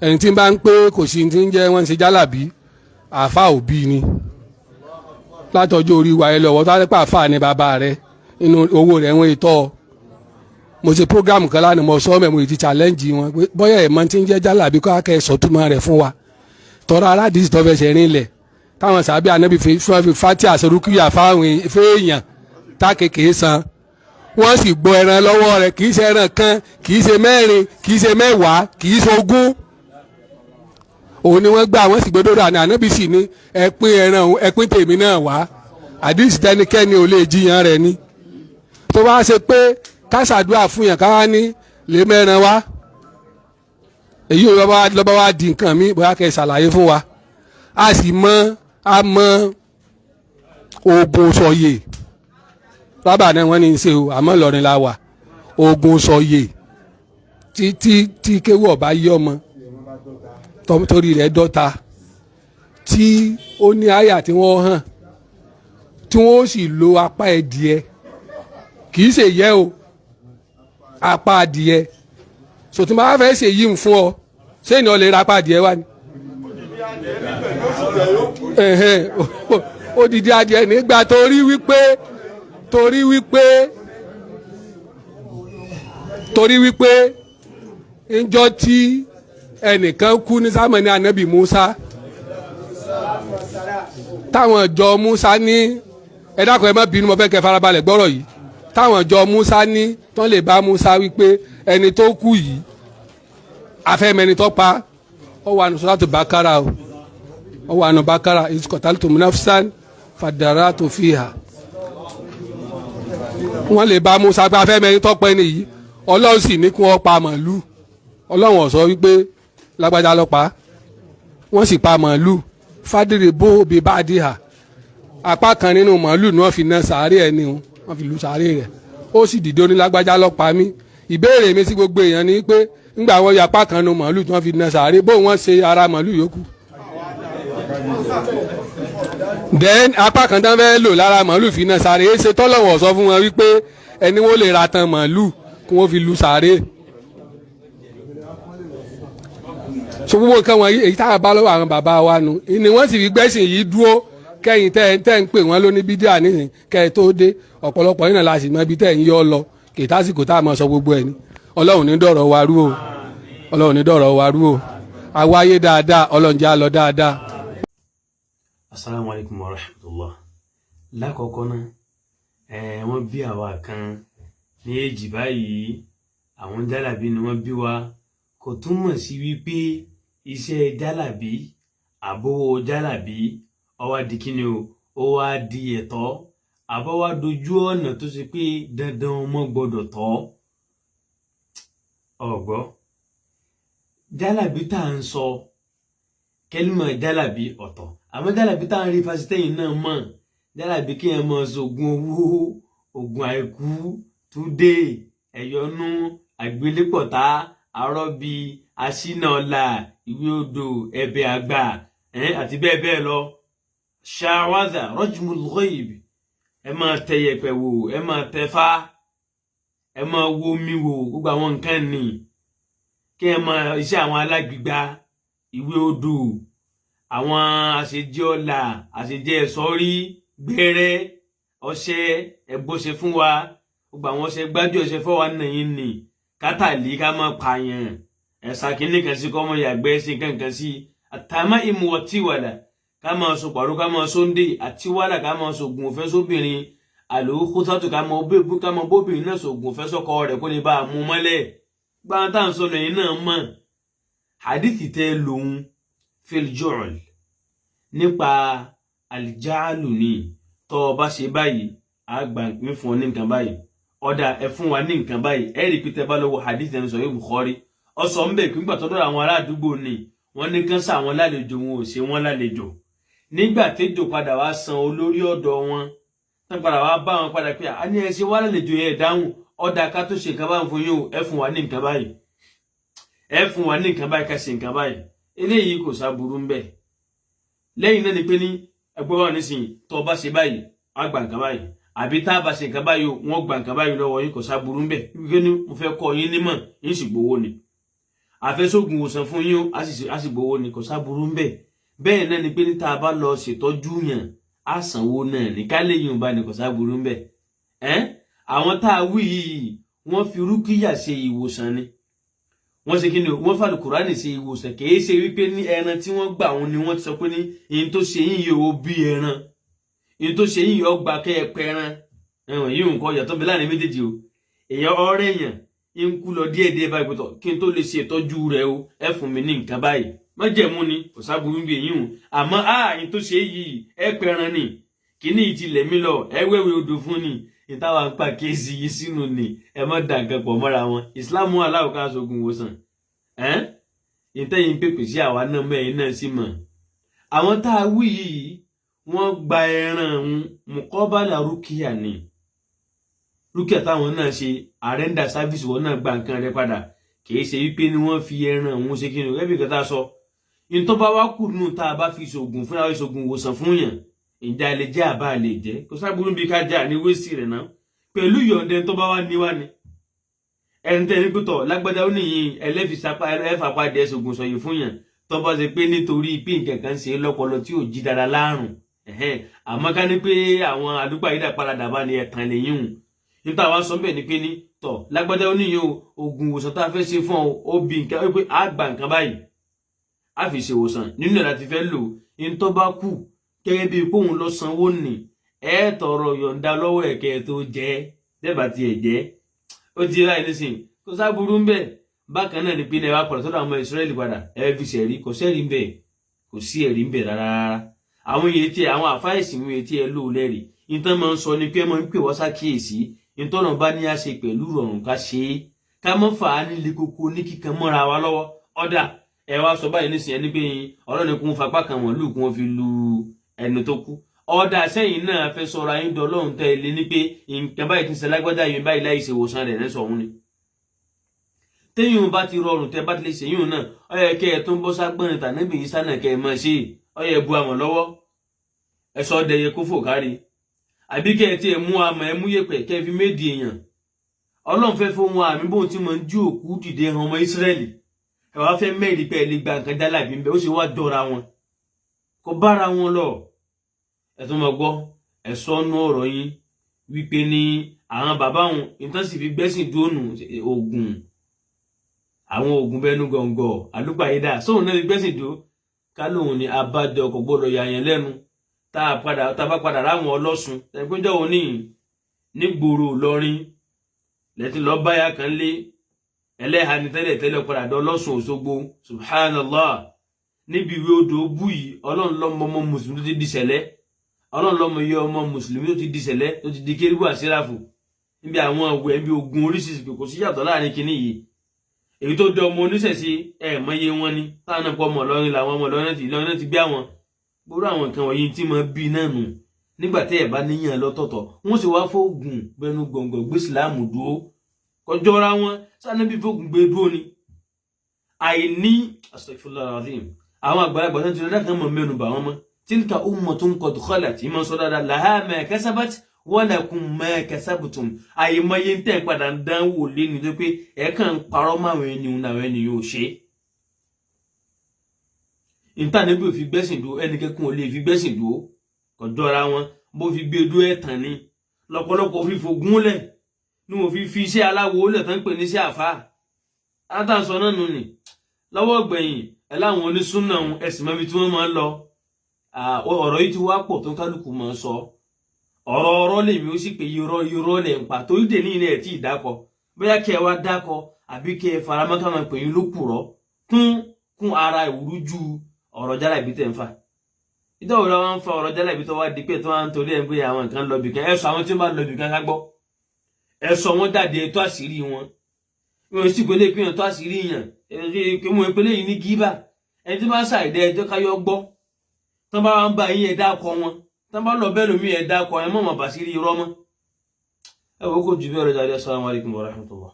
ẹni tí bá ń pé kò sí ti ń jẹ́ wọ́n ṣe jálàbí àáfà òbí ni látọjọ́ orí wa ẹ lọ́wọ́ tó á pẹ́ àáfà ni bàbá rẹ inú owó rẹ̀ wọ́n ètò mo ṣe program kan lánàá mo sọ mẹ́mo ìdí challenge wọn pé bọ́yá ẹ̀ mọ́ ti ń jẹ́ jálàbí kó akẹ́ sọ̀túnmọ́ rẹ̀ fún wa tọ́ra aládìsí tó fẹsẹ̀ rinlẹ̀ táwọn sàbí ànábì fi fati àṣerúkúyà fáwọn èèyàn tá kékeré san wọ́n sì gbọ́ ẹran lọ́wọ́ rẹ̀ kì í ṣe ẹran kan kì í ṣe mẹ́rin kì í ṣe mẹ́wàá kì í ṣe ogún òun ni wọ́n gbà wọ́n sì gbódò rà ní ànábì sì ní ẹ̀pín ẹran ẹ̀pín tèmi náà wá àdìsí tẹnikẹ́ni ò lè jiyàn rẹ̀ ni tó bá ṣe pé kásàdúrà fún yàn káwá ní lè mẹ́ran wá èyí lọ́ba wá di nǹkan mi bóyá kẹ́ ẹ ṣàlàyé fún wa a sì mọ oògùn sọ̀yè bàbá náà wọ́n ní í ṣe o àmọ́ Ìlọrin la wà oògùn sọ̀yè tí kéwù ọ̀bá yí ọmọ torí rẹ̀ dọ́ta tí ó ní àyà tí wọ́n hàn tí wọ́n sì lo apá ẹ̀dìẹ kì í ṣe yẹ o apá adìẹ sòtún bá fẹ́ ṣe yí fún ọ ṣé ènìyàn lè ra apá adìẹ wá ni odidi adìẹ nígbà torí wípé ńjọ́ tí ẹnìkan kú ní sámánì ànábì Musa táwọn ìjọ Musa ní ẹ dákun ẹ má bínú mo fẹ́ kẹ́ farabalẹ̀ gbọ́rọ̀ yìí táwọn ìjọ Musa ní tán lè bá Musa wípé ẹni tó kú yìí afẹ́mẹ́ni tó pa ọ wà ní suratu Bakara o ọ wà ní Bakara iskotaltum nafsan fadaratu fiha wọ́n lè bá Musa pé afẹ́mẹ́ni tó pa ẹni yìí Ọlọ́run sì ní kí wọ́n pa màálù Ọlọ́run ó sọ wípé lágbájá ló pa wọ́n sì pa màálù fádìrì bó bí bá dì hà apá kan nínú màálù ni wọ́n fi ná sàárè ẹni wọ́n fi lu sàárè rẹ̀ ó sì dìde onílágbájá ló pa mí ìbéèrè mi sí gbogbo èèyàn ni pé ńgbà wọ́n yọ apá kan nínú màálù tí wọ́n fi ná sàárè bó wọ́n ṣe ara màálù yòókù then apá kan tán fẹ́ lò lára màálù fi ná sàárè é ṣe tọ́lọ̀wọ̀ sọ fún wọn wípé ẹni wọ́n lè ra tan màálù kí wọ́n fi lu sàárè so gbogbo nǹkan wọ̀nyí èyí tá a bá lọ́wọ́ àwọn bàbá wa nu ni wọ́n sì fi gbẹ́sìn yìí dúró kẹ́yìn tẹ́ ń pè wọ́n lóní bídíà nísìn kẹ́yìn tó dé ọ̀pọ̀lọpọ̀ yìí náà la sì mọ ibi tẹ́ ń yọ lọ kì í tásìkò tá a mọ̀ sọ gbogbo ẹ̀ ní Ọlọ́run ní dọ̀rọ̀ wa rú o Ọlọ́run ní dọ̀rọ̀ wa rú o àwáyé dáadáa Ọlọ́run jẹ́ á lọ dáadáa. Assalamu alaikum wa rahmatullah. Lákọ̀ọ́kọ́ náà wọ́n bí àwa kan ní èjì báyìí àwọn jálàbí ni wọ́n bí wa kò túmọ̀ sí wípé iṣẹ́ jálàbí àbówó jálàbí ó wá di kíni o ó wá di ẹ̀tọ́ àbọ̀ wá dojú ọ̀nà tó ṣe pé dandan ọmọ gbọ́dọ̀ tọ́ ọ̀gbọ́ jálàbí tá à ń sọ kẹ́límọ̀ jálàbí ọ̀tọ̀ àmọ́ jálàbí tá à ń rí fásitẹ́yìn náà mọ̀ jálàbí kí ẹ mọ̀ sógun owó ogun àìkú túdé ẹ̀yọ́nú àgbélépọ̀tá àrọ́bí aṣínà ọ̀la ìwé odò ẹ̀bẹ̀ àgbà àti bẹ́ẹ̀ bẹ́ẹ̀ lọ ṣàwádà rajmul ghaib ẹ máa tẹ yẹ̀pẹ̀ wò ẹ máa tẹfá ẹ máa wo mi wò gbogbo àwọn nǹkan ní kí ẹ máa iṣẹ́ àwọn alágbègbà ìwé odò àwọn àṣejẹ ọ̀la àṣejẹ ẹ̀sọ́rí gbẹ́rẹ́ ọṣẹ ẹ̀gbọ́sẹ̀ fún wa gbogbo àwọn ọṣẹ gbájú ọṣẹ fọwọ́ nàyìn nì kátàlí ká máa pààyàn ẹ̀sà kìíní kan sí kọ́ mọ́ yàgbẹ́ sí kankan sí àtàmá ìmùwọ̀tíwàlà ká máa sọ pàrọ̀ ká máa sóńdè àtiwàlà ká máa sọ̀gùn òfẹ́ sóbìnrin àlòókútàtù ká máa bóbìnrin náà sọ̀gùn òfẹ́ sọ́kọ rẹ̀ kó lè bá a mú mọ́lẹ̀ gbáńtà ń sọnù ẹ̀yìn náà mọ̀ hadith tẹ́ lòun filjọ́ọ̀l nípa àlìjáàlù ni tọ́ ọ bá ṣe báyìí àgbà ń fún ọ ní nǹkan báyìí ọ̀dà ẹ fún wa ní nǹkan báyìí ẹ rí pété bá lọ́wọ́ hadith ẹni sọ yóò Bukhari ọsọ ń bẹ̀ pé nígbà tọ́dọ̀ àwọn ará àdúgbò ni wọ́n ní kán sáwọn lálejò wọn ò ṣe wọ́n lálejò nígbà téjò padà wá san olórí ọ̀dọ̀ wọn tán padà wá bá wọn padà pé a ní ẹ ṣe wá lálejò yẹn dáhùn ọ̀dà ká tó ṣe nǹkan báyìí fún yín o ẹ fún wa ní nǹkan báyìí ẹ fún wa ní nǹkan báyìí ká ṣe nǹkan báyìí eléyìí kò sáburú ń bẹ̀ lẹ́yìn náà ni pé ní ẹgbẹ́ wa nísìnyí tó bá ṣe báyìí á gbà nǹkan báyìí àbí tá a bá ṣe nǹkan báyìí wọ́n gbà nǹkan báyìí lọ́wọ́ yín kò sáburú ń bẹ̀ wípé ní mo fẹ́ kọ́ yín nímọ̀ yín sì gbowó ni afẹ́sógun òsàn fún yín á sì gbowó ni kò sáburú ń bẹ̀ bẹ́ẹ̀ náà ni pé ní tá a bá lọ ṣètọ́jú yàn á sanwó náà ní ká léyìn bá ní kò sáburú ń bẹ̀ àwọn tá a wí yìí wọ́n fi rúkìyà ṣe ìwòsàn ni wọ́n ṣe kí ni wọ́n fàlù kùránì ṣe ìwòsàn kì í ṣe wípé ní ẹran tí wọ́n gbà wọn ni wọ́n ti sọ pé ní ìyẹn tó ṣe yín yóò bí ẹran ìyẹn tó ṣe yín yóò gbà kẹ́ ẹ pẹran ẹ̀wọ̀n yìí nǹkan yàtọ̀ bí láàrin méjèèjì o èèyàn ọ̀rẹ́ èèyàn ń kú lọ díẹ̀díẹ̀ báyìí pẹ̀tọ̀ kí n tó lè ṣe ìtọ́jú rẹ̀ o ẹ fún mi ní nǹkan báyìí má jẹ̀mú ni kò sábúrú bí èyí hùn àmọ́ ìyẹn tó ṣe yìí ẹ pẹran ni kíní ìtìlẹ̀ mi lọ ẹ wẹ́wẹ́ odò fún ni ìtawà ń pa kéèsì yìí sínú ni ẹ má dà nǹkan pọ̀ mọ́ra wọn ìsìlámù aláwọ̀ ká sógun wòsàn ìtẹ́yìn pèpè sí àwa náà mẹ́rin náà sì mọ̀ àwọn tá a wí yìí wọ́n gba ẹran mùkọ́bálà rúkìá ni rúkìá táwọn náà ṣe àrẹ́ndà sáfíìsì wọn náà gba nǹkan rẹ padà kìí ṣe wípé ni wọ́n fi ẹran òun ṣe kí ni ẹbí kan tá a sọ ìtọ́ bá wá kù nù tá a bá fi ṣògùn fúnra wa ṣògùn wòsàn fún yàn ìjà lè jẹ́ àbá lè jẹ́ kò sábúrú bí ká jà ní wéṣì rẹ̀ náà pẹ̀lú ìyọ̀ǹdẹ tó bá wá níwá ni ẹni tẹ́ ní pẹ́tọ̀ lágbádá ó nìyí ẹlẹ́fìsapá ẹlẹ́fàpá dẹ̀ ṣògùn sọ̀yìn fún yàn tó bá ṣe pé nítorí pé nǹkan kan ṣe lọ́pọlọ tí ò jí dára láàrùn àmọ́ ká ní pé àwọn àdúgbò àyídà paradà bá ní ẹ̀tàn lẹ́yìn hùn níta wá sọ bẹ́ẹ̀ ni pé ní tọ̀ lágbádá ó nìyí oògùn ìwòsàn tá a fẹ́ ṣe fún ọ bí nǹkan pé a gba nǹkan báyìí a fi ṣe ìwòsàn nínú ẹ̀ láti fẹ́ lò ní tó bá kù gẹ́gẹ́ bíi póun lọ sanwó nì ẹ tọrọ yọ̀ǹda lọ́wọ́ ẹ̀kẹ́ tó jẹ́ dẹ́bà tiẹ̀ jẹ́ ó ti ráì nísìn kò sáburú ń bẹ̀ bákan náà ni pé ẹ wá padà sọ́dọ̀ àwọn Ísírẹ́lì padà ẹ fi ṣẹ̀rí kò sẹ́rí ń bẹ̀ kò sí ẹ̀rí ń bẹ̀ rárá àwọn iye tí àwọn àfáìsì ń iye tí ẹ lò lẹ́rìí ìtàn máa ń sọ ni pé máa ń pè wọ́n ṣàkíyèsí ìtọ́nà bá ní á ṣe pẹ̀lú rọrùn ká ṣe é ká mọ́ fà á nílé koko ní kíkan mọ́ra wa lọ́wọ́ ọ̀dà ẹ wá sọ báyìí nísìn ẹni pé ọlọ́ni kún fapá kan wọ̀n lù kún wọn fi lu ẹni tó kú ọ̀dà sẹ́yìn náà fẹ́ sọ̀rọ̀ ayé dọ́lọ́hún tẹ́ ilé ní pé nǹkan báyìí ti ṣe lágbádá yìí báyìí láì ṣe ìwòsàn rẹ̀ lẹ́sọ̀ ọ̀hún ni. téyìn bá ti rọrùn tẹ́ bá ti lè ṣèyún náà ó yẹ kẹ́ ẹ tó ń bọ́ ságbọ́n tànàbí yìí sánà kẹ́ ẹ máa ṣe ó yẹ bu àmọ̀ lọ́wọ́ ẹ sọ dẹyẹ kó fò kárí àbí kẹ́ ẹ ti ẹ̀ mú àmọ̀ ẹ mú yẹ̀pẹ̀ kẹ́ ẹ fi méjì èèyàn ọlọ́run fẹ́ fún wọn àmì bóun ti máa ń jú òkú dìde hàn ọmọ Ísírẹ́lì ẹ wá fẹ́ mẹ́rin pẹ́ ẹ lè gba nǹkan Jalabi ń bẹ ó sì wá dọ́ra wọn kó bára wọn lọ ẹ tó máa gbọ́ ẹ sọnù ọ̀rọ̀ yín wípé ní àwọn bàbá wọn ìtàn sì fi gbẹ́sìn dúnù oògùn àwọn oògùn bẹnu gọ̀ǹgọ̀ àlùpàyédà sóhun náà fi gbẹ́sìn dúró ká lóhun ni abájọ kò gbọ́dọ̀ yà yẹn lẹ́nu tá a bá padà ráwọn ọlọ́sùn ẹgbẹ́jọ́ òní nígboro Ìlọrin lẹ́tí lọ báyà kan lé ẹlẹ́ha ni tẹ́lẹ̀ padà dán ọlọ́sùn Òṣogbo subhanallah níbi ìwé odò bú yìí ọlọ́run lọ́mọ ọmọ mùsùlùmí tó ti di sẹ̀lẹ́ ọlọ́run lọ́mọ iye ọmọ mùsùlùmí tó ti di sẹ̀lẹ́ tó ti di kérúbù àsíráfù níbi àwọn ọ̀wẹ́ níbi ogun oríṣiríṣi kò sí yàtọ̀ láàrin kinní yìí èyí tó dé ọmọ oníṣẹ̀ṣe mọye wọn ni táwọn náà pọ̀ ọmọ Ìlọrin làwọn ọmọ Ìlọrin ti bí àwọn gbogbo àwọn nǹkan wọ̀nyí tí mo bí náà nù nígbà tí ẹ bá níyàn lọ́tọ̀ọ̀tọ̀ wọ́n sì wá fóògùn bẹnu gbọ̀ngàn gbé ìsìláàmù dúró kọjọ́ra wọn sáníbi fóògùn gbé dúró ni àìní astaghfirullahalazim àwọn àgbàlagbà tó ti rẹ̀ kan mọ̀ mẹ́nu bà wọ́n mọ́ tilka ummatun qad khalat tí ma sọ dáadáa laha ma kasabat wa lakum ma kasabtum àìmọye ń tẹ́ padà ń dán wò lé ní tó pé ẹ̀ kàn ń parọ́ máwọn ènìyàn náà ènìyàn ò ṣe ìta níbi ò fi gbẹ́sìn dúró ẹnikẹ́kùn ò lè fi gbẹ́sìn dúró kọjọ́ra wọn bó fi gbé dúró ẹ̀tàn ni lọ́pọ̀lọpọ̀ fi fògùn lẹ̀ ní wọ́n fi iṣẹ́ aláwo lẹ̀ tán pè ní iṣẹ́ àfáà látàsọ náà nù ní lọ́wọ́ gbẹ̀yìn ẹ láwọn onísúnnà ẹ̀sìn mọ́bi tí wọ́n máa ń lọ ọ̀rọ̀ yìí ti wá pọ̀ tó kálukú máa ń sọ ọ̀rọ̀ lèmi ó sì pé irọ́ lẹ̀ ń pa torí dè ní ilẹ̀ tí ì dákọ bóyá kẹ́ ẹ wá dákọ àbí kẹ́ ẹ faramọ́ káwọn pè yín ló kùrọ̀ kún ara ìwúrújú ọ̀rọ̀ Jalabi tẹ̀ ń fà ìdánwò rẹ̀ wọ́n ń fa ọ̀rọ̀ Jalabi tó wá di pé tó wá ń torí ẹ̀ ń pé àwọn nǹkan lọ bìkan ẹ sọ àwọn tí wọ́n bá lọ bìkan ká gbọ́ ẹ sọ wọ́n jáde tó àṣírí wọn wọn sì pélé pé yàn tó àṣírí yàn kí wọn pélé yìí ní gíbà ẹni tí wọ́n ṣàìdẹ ẹjọ́ káyọ́ gbọ́ tán bá ń bá yín ẹ̀dá kọ wọn tán bá lọ bẹ́ẹ̀ lómi ẹ̀dá kọ ẹ mọ̀ bàṣírí irọ́ mọ́ ẹ wọ́n kò jù bẹ́ẹ̀ rẹ̀ jáde assalamu alaikum warahmatullah.